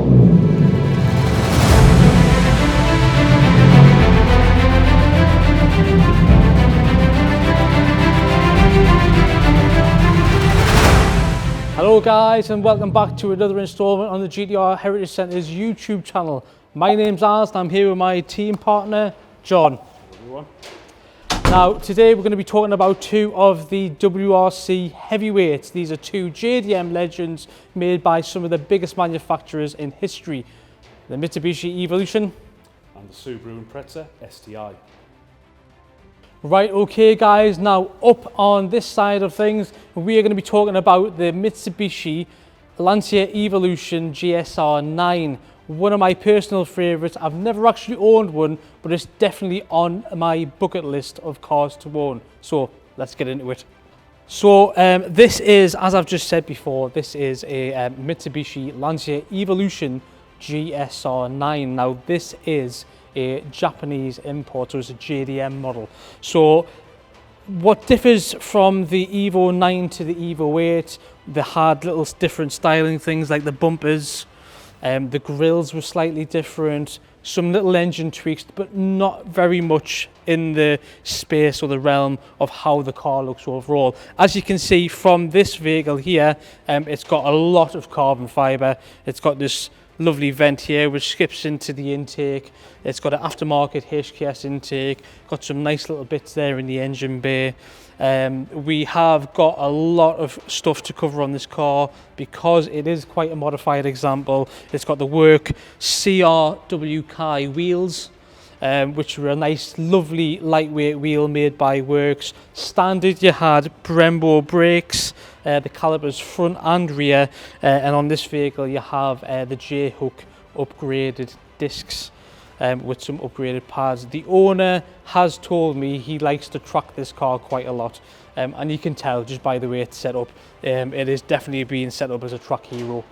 Hello guys, and welcome back to another installment on the GTR Heritage Centre's YouTube channel. My name's Az and I'm here with my team partner, John. Everyone. Now today we're going to be talking about two of the WRC heavyweights. These are two JDM legends made by some of the biggest manufacturers in history. The Mitsubishi Evolution And the Subaru Impreza STI. Right, okay guys, now up on this side of things, we are going to be talking about the Mitsubishi Lancia Evolution GSR 9. One of my personal favourites. I've never actually owned one, but it's definitely on my bucket list of cars to own. So let's get into it. So this is, as I've just said before, this is a Mitsubishi Lancia Evolution GSR 9. Now this is a Japanese import, so it's a JDM model. So what differs from the Evo 9 to the Evo 8, they had little different styling things like the bumpers, the grills were slightly different, some little engine tweaks, but not very much in the space or the realm of how the car looks overall. As you can see from this vehicle here, it's got a lot of carbon fibre. It's got this lovely vent here which skips into the intake. It's got an aftermarket HKS intake, got some nice little bits there in the engine bay. We have got a lot of stuff to cover on this car because it is quite a modified example. It's got the work CRW Kai wheels, which were a nice lovely lightweight wheel made by Works. Standard you had Brembo brakes, the calipers front and rear, and on this vehicle you have the J-hook upgraded discs with some upgraded pads. The owner has told me he likes to track this car quite a lot, and you can tell just by the way it's set up. It is definitely being set up as a track hero.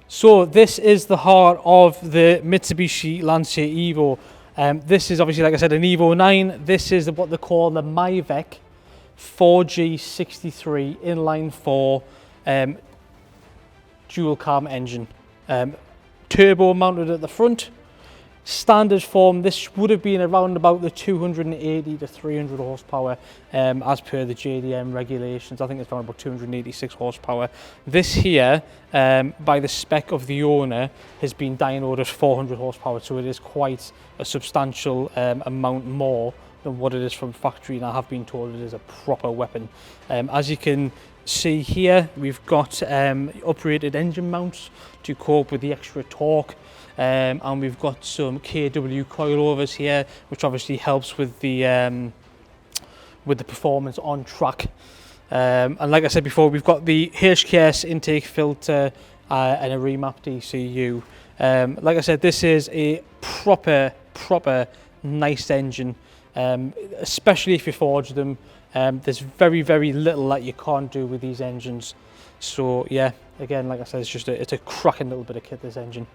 So this is the heart of the Mitsubishi Lancia Evo. This is obviously, like I said, an Evo 9. This is what they call the Myvec 4G63 inline 4 dual cam engine. Turbo mounted at the front. Standard form, this would have been around about the 280 to 300 horsepower as per the JDM regulations. I think it's around about 286 horsepower. This here, by the spec of the owner, has been dynoed at 400 horsepower, so it is quite a substantial amount more than what it is from factory, and I have been told it is a proper weapon. As you can see here, we've got uprated engine mounts to cope with the extra torque. And we've got some KW coilovers here, which obviously helps with the performance on track. And like I said before, we've got the HKS intake filter and a remapped ECU. Like I said, this is a proper nice engine, especially if you forge them. There's very little that you can't do with these engines. So yeah, again, like I said, it's a cracking little bit of kit, this engine.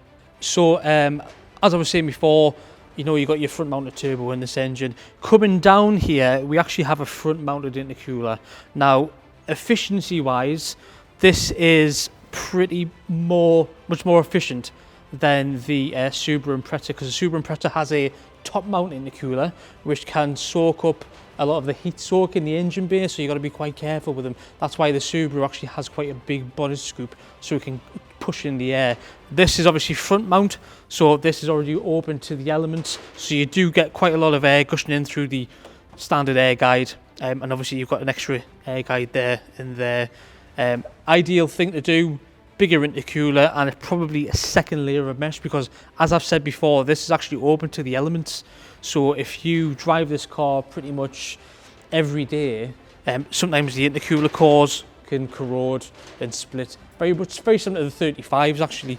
So as I was saying before, you know, you got your front mounted turbo in this engine. Coming down here, we actually have a front mounted intercooler. Now, efficiency wise, this is much more efficient than the Subaru Impreza, because the Subaru Impreza has a top mount intercooler which can soak up a lot of the heat soak in the engine bay, so you've got to be quite careful with them. That's why the Subaru actually has quite a big bonnet scoop, so it can push in the air. This is obviously front mount, so this is already open to the elements, so you do get quite a lot of air gushing in through the standard air guide, and obviously you've got an extra air guide there and there. Ideal thing to do, bigger intercooler and probably a second layer of mesh, because as I've said before, this is actually open to the elements. So if you drive this car pretty much every day, sometimes the intercooler cores can corrode and split. Very similar to the 35s actually.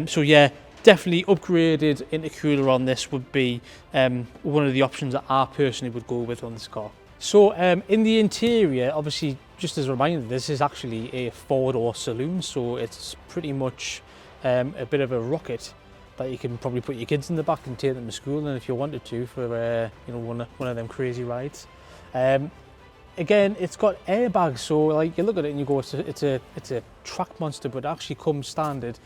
So yeah, definitely upgraded intercooler on this would be one of the options that I personally would go with on this car. So in the interior, obviously, just as a reminder, this is actually a four-door saloon, so it's pretty much a bit of a rocket that you can probably put your kids in the back and take them to school, and if you wanted to, for you know, one of them crazy rides. again, it's got airbags, so like you look at it and you go, it's a track monster, but it actually comes standard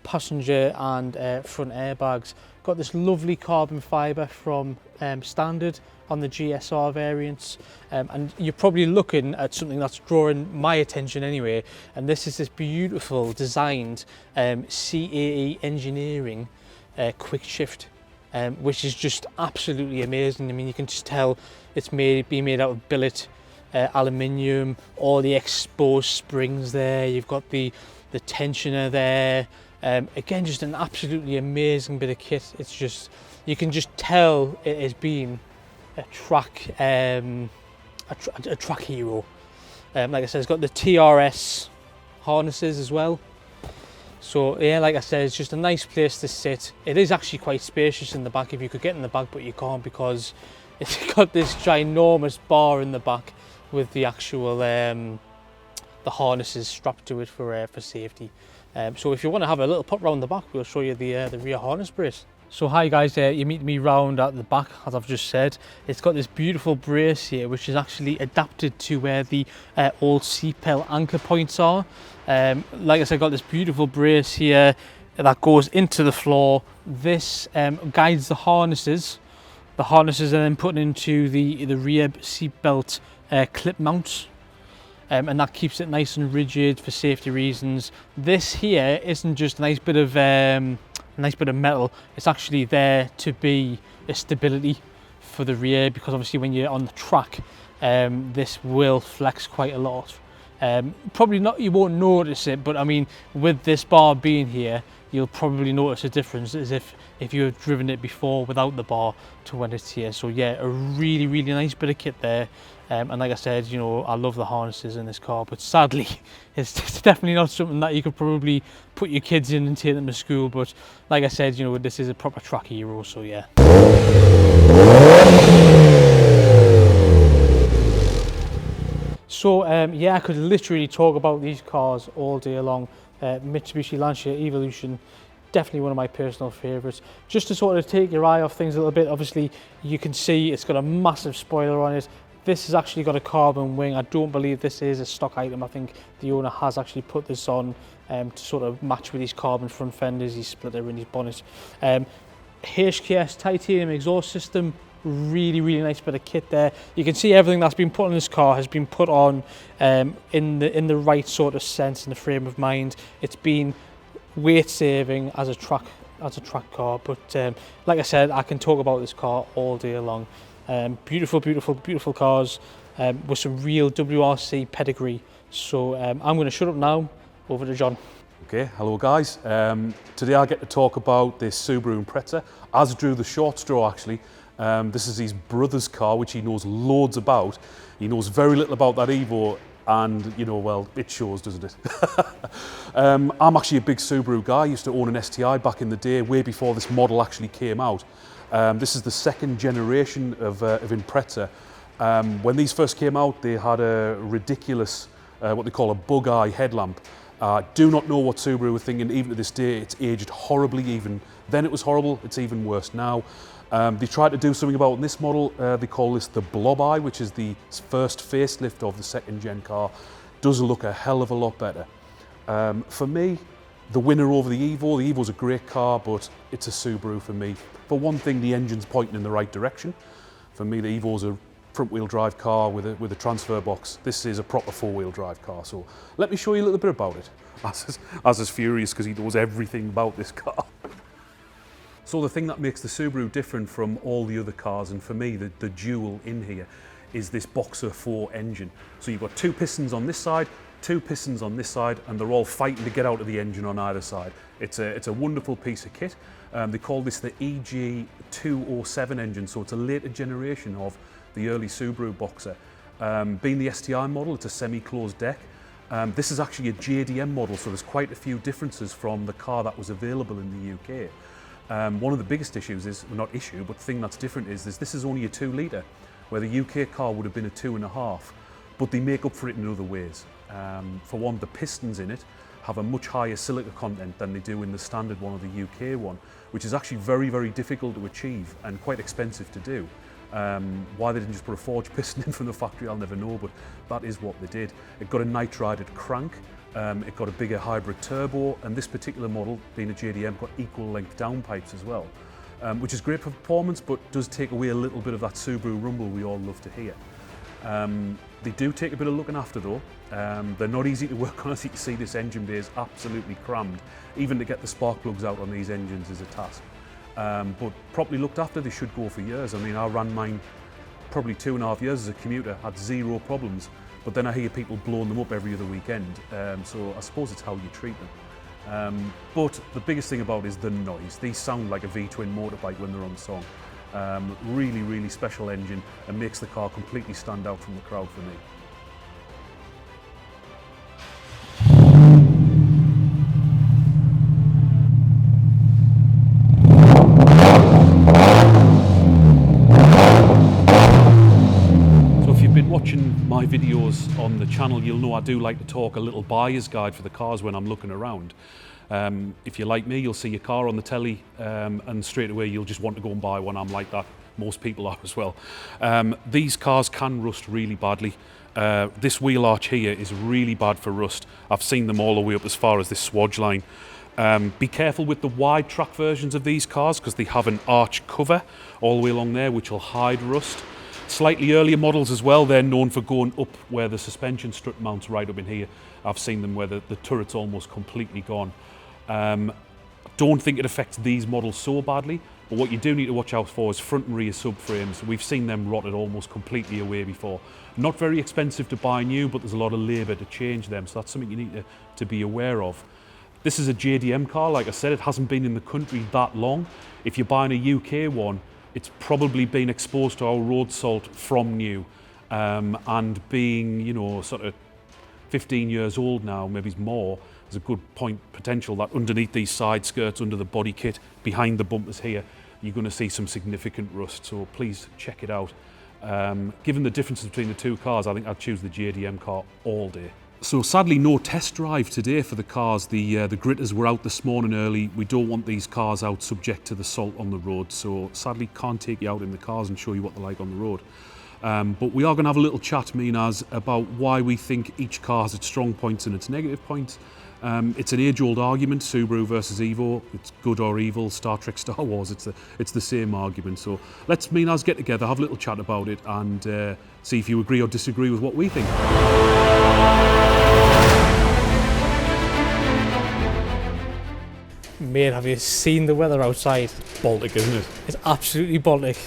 passenger and front airbags. Got this lovely carbon fibre from standard on the GSR variants, and you're probably looking at something that's drawing my attention anyway, and this is this beautiful designed CAE engineering quick shift, which is just absolutely amazing. I mean, you can just tell it's being made out of billet aluminium, all the exposed springs there, you've got the tensioner there. Again, just an absolutely amazing bit of kit. It's just, you can just tell it has been a track hero. Like I said, it's got the TRS harnesses as well. So yeah, like I said, it's just a nice place to sit. It is actually quite spacious in the back if you could get in the back, but you can't because it's got this ginormous bar in the back with the actual the harnesses strapped to it for safety. So if you want to have a little pop round the back, we'll show you the rear harness brace. So hi guys, you meet me round at the back, as I've just said. It's got this beautiful brace here, which is actually adapted to where the old seatbelt anchor points are. Like I said, got this beautiful brace here that goes into the floor. This guides the harnesses. The harnesses are then put into the rear seatbelt clip mounts. And that keeps it nice and rigid for safety reasons. This here isn't just a nice bit of metal. It's actually there to be a stability for the rear, because obviously when you're on the track, this will flex quite a lot. Probably not, you won't notice it, but I mean, with this bar being here, you'll probably notice a difference as if you've driven it before without the bar to when it's here. So yeah, a really, really nice bit of kit there. And like I said, you know, I love the harnesses in this car, but sadly, it's definitely not something that you could probably put your kids in and take them to school. But like I said, you know, this is a proper track hero, so yeah. So yeah, I could literally talk about these cars all day long. Mitsubishi Lancia Evolution, definitely one of my personal favourites. Just to sort of take your eye off things a little bit, obviously you can see it's got a massive spoiler on it. This has actually got a carbon wing. I don't believe this is a stock item. I think the owner has actually put this on to sort of match with his carbon front fenders, his splitter and his bonnet. HKS titanium exhaust system, really, really nice bit of kit there. You can see everything that's been put on this car has been put on in the right sort of sense, in the frame of mind. It's been weight saving as a track car, but like I said, I can talk about this car all day long. Beautiful, beautiful, beautiful cars with some real WRC pedigree. So I'm going to shut up now. Over to John. Okay, hello guys. Today I get to talk about this Subaru Impreza, as drew the short straw actually. This is his brother's car, which he knows loads about. He knows very little about that Evo, and you know, well, it shows, doesn't it? I'm actually a big Subaru guy. I used to own an STI back in the day, way before this model actually came out. This is the second generation of Impreza. When these first came out, they had a ridiculous, what they call a bug eye headlamp. Do not know what Subaru were thinking. Even to this day, it's aged horribly. Even then it was horrible, it's even worse now. They tried to do something about it in this model. They call this the blob eye, which is the first facelift of the second gen car. Does look a hell of a lot better. For me, the winner over the Evo's a great car, but it's a Subaru for me. For one thing, the engine's pointing in the right direction. For me, the Evo's a front-wheel drive car with a transfer box. This is a proper four-wheel drive car. So let me show you a little bit about it. Az is furious because he knows everything about this car. So the thing that makes the Subaru different from all the other cars, and for me, the jewel in here, is this Boxer 4 engine. So you've got two pistons on this side, two pistons on this side, and they're all fighting to get out of the engine on either side. It's a wonderful piece of kit. They call this the EG207 engine, so it's a later generation of the early Subaru Boxer. Being the STI model, it's a semi-closed deck. This is actually a JDM model, so there's quite a few differences from the car that was available in the UK. One of the biggest issues is, well, not issue, but the thing that's different is this is only a 2 litre, where the UK car would have been a 2.5, but they make up for it in other ways. For one, the pistons in it have a much higher silica content than they do in the standard one or the UK one, which is actually very, very difficult to achieve and quite expensive to do. Why they didn't just put a forged piston in from the factory, I'll never know, but that is what they did. It got a nitrided crank, it got a bigger hybrid turbo, and this particular model, being a JDM, got equal length downpipes as well, which is great for performance, but does take away a little bit of that Subaru rumble we all love to hear. They do take a bit of looking after though. They're not easy to work on. As you can see, this engine bay is absolutely crammed. Even to get the spark plugs out on these engines is a task. But properly looked after, they should go for years. I mean, I ran mine probably 2.5 years as a commuter, had zero problems, but then I hear people blowing them up every other weekend. So I suppose it's how you treat them. But the biggest thing about it is the noise. These sound like a V-twin motorbike when they're on song. Really, really special engine, and makes the car completely stand out from the crowd for me. Watching my videos on the channel, you'll know I do like to talk a little buyer's guide for the cars when I'm looking around. If you're like me, you'll see your car on the telly and straight away you'll just want to go and buy one. I'm like that, most people are as well. These cars can rust really badly. This wheel arch here is really bad for rust. I've seen them all the way up as far as this swodge line. Be careful with the wide track versions of these cars because they have an arch cover all the way along there which will hide rust. Slightly earlier models as well, they're known for going up where the suspension strut mounts right up in here. I've seen them where the turret's almost completely gone. Don't think it affects these models so badly, but what you do need to watch out for is front and rear subframes. We've seen them rotted almost completely away before. Not very expensive to buy new, but there's a lot of labour to change them, so that's something you need to be aware of. This is a JDM car, like I said, it hasn't been in the country that long. If you're buying a UK one, it's probably been exposed to our road salt from new, and being, you know, sort of 15 years old now, maybe more, there's a good potential that underneath these side skirts, under the body kit, behind the bumpers here, you're going to see some significant rust, so please check it out. Given the differences between the two cars, I think I'd choose the JDM car all day. So sadly no test drive today for the cars. The gritters were out this morning early. We don't want these cars out subject to the salt on the road, so sadly can't take you out in the cars and show you what they're like on the road. But we are going to have a little chat, me and Az, about why we think each car has its strong points and its negative points. It's an age-old argument, Subaru versus Evo. It's good or evil, Star Trek, Star Wars, it's the same argument. So let's, me and Az, get together, have a little chat about it and see if you agree or disagree with what we think. Mate, have you seen the weather outside? Baltic, isn't it? It's absolutely Baltic,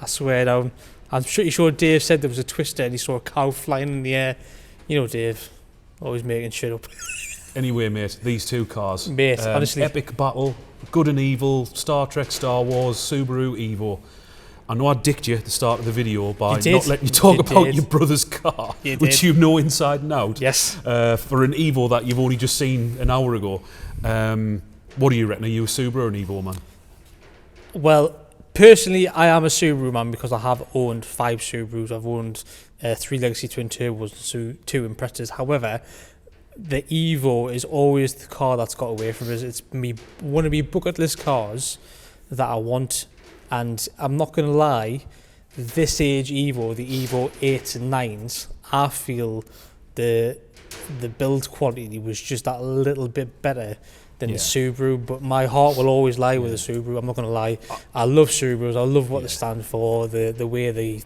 I swear down. I'm pretty sure Dave said there was a twister and he saw a cow flying in the air. You know Dave, always making shit up. Anyway, mate, these two cars. Mate, honestly. Epic battle, good and evil, Star Trek, Star Wars, Subaru, Evo. I know I dicked you at the start of the video by not letting you talk about your brother's car, which you know inside and out. Yes. For an Evo that you've only just seen an hour ago. What do you reckon? Are you a Subaru or an Evo man? Well, personally, I am a Subaru man because I have owned 5 Subarus. I've owned 3 Legacy Twin Turbos and 2 Imprezas. However, the Evo is always the car that's got away from us. It's one of my bucket list cars that I want, and I'm not going to lie, this age Evo, the Evo 8s and 9s, I feel the build quality was just that little bit better than the Subaru, but my heart will always lie with the Subaru. I'm not going to lie. I love Subarus. I love what they stand for, the way they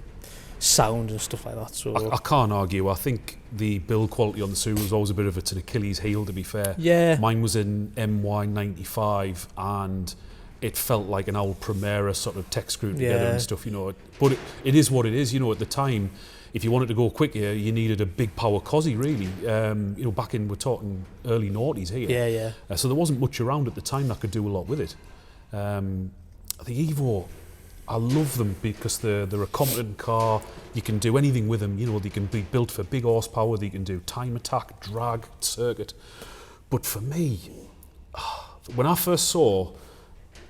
sound and stuff like that. So I can't argue. I think the build quality on the Subaru was always a bit of an Achilles heel, to be fair. Yeah. Mine was in MY95 and it felt like an old Primera sort of tech screwed together and stuff, you know. But it is what it is, you know. At the time, if you wanted to go quicker, you needed a big power Cosy, really. You know, back in, we're talking early noughties here. Yeah, yeah. So there wasn't much around at the time that could do a lot with it. The Evo, I love them because they're a competent car. You can do anything with them. You know, they can be built for big horsepower. They can do time attack, drag, circuit. But for me, when I first saw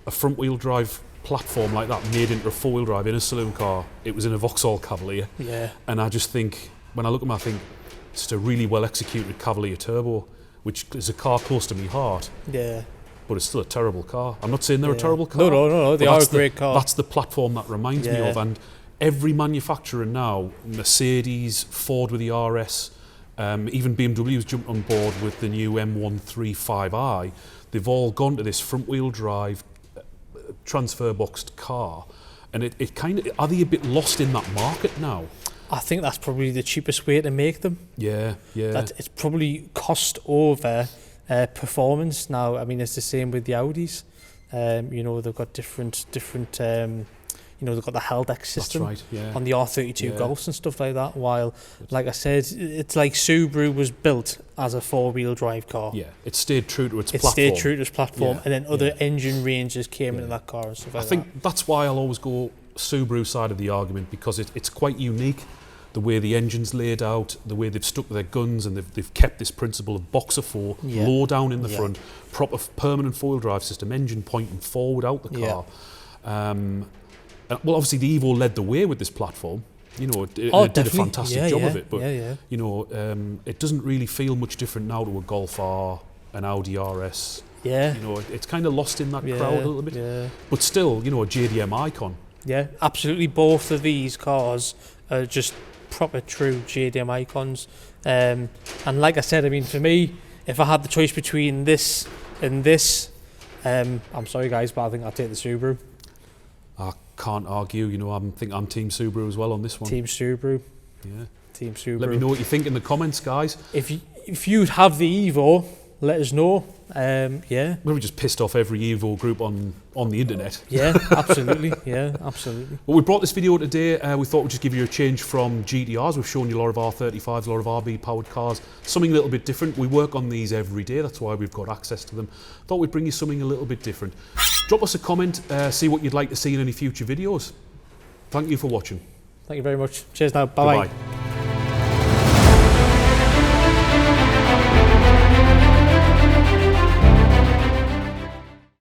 a front-wheel drive platform like that made into a four-wheel drive in a saloon car, it was in a Vauxhall Cavalier. Yeah. And I just think, when I look at them, I think it's just a really well-executed Cavalier Turbo, which is a car close to my heart. Yeah. But it's still a terrible car. I'm not saying they're a terrible car. No, they are a great car. That's the platform that reminds me of. And every manufacturer now, Mercedes, Ford with the RS, even BMW's jumped on board with the new M135i. They've all gone to this front-wheel drive, transfer boxed car, and it kind of, are they a bit lost in that market now? I think that's probably the cheapest way to make them. Yeah. That it's probably cost over performance now. I mean, it's the same with the Audis. You know, they've got different. You know, they've got the Haldex system on the R32 Golfs and stuff like that. While, like I said, it's like Subaru was built as a four-wheel drive car. Yeah, it stayed true to its platform. It stayed true to its platform, and then other engine ranges came into that car and stuff like that. I think that's why I'll always go Subaru side of the argument, because it's quite unique. The way the engine's laid out, the way they've stuck to their guns, and they've kept this principle of boxer 4, low down in the front, proper permanent four-wheel drive system, engine pointing forward out the car. Well, obviously the Evo led the way with this platform. You know, it did a fantastic job of it, but you know, it doesn't really feel much different now to a Golf R, an Audi RS. You know, it's kind of lost in that crowd a little bit. But still, you know, a JDM icon. Yeah, absolutely. Both of these cars are just proper true JDM icons. And like I said, I mean, for me, if I had the choice between this and this, I'm sorry guys, but I think I'll take the Subaru. I can't argue, you know, I think I'm Team Subaru as well on this one. Team Subaru. Yeah. Team Subaru. Let me know what you think in the comments, guys. If you'd have the Evo, let us know. Yeah. Maybe just pissed off every Evo group on the internet. Yeah, absolutely. Yeah, absolutely. Well, we brought this video today. We thought we'd just give you a change from GTRs. We've shown you a lot of R35s, a lot of RB powered cars. Something a little bit different. We work on these every day. That's why we've got access to them. Thought we'd bring you something a little bit different. Drop us a comment, see what you'd like to see in any future videos. Thank you for watching. Thank you very much. Cheers now. Bye-bye. Goodbye.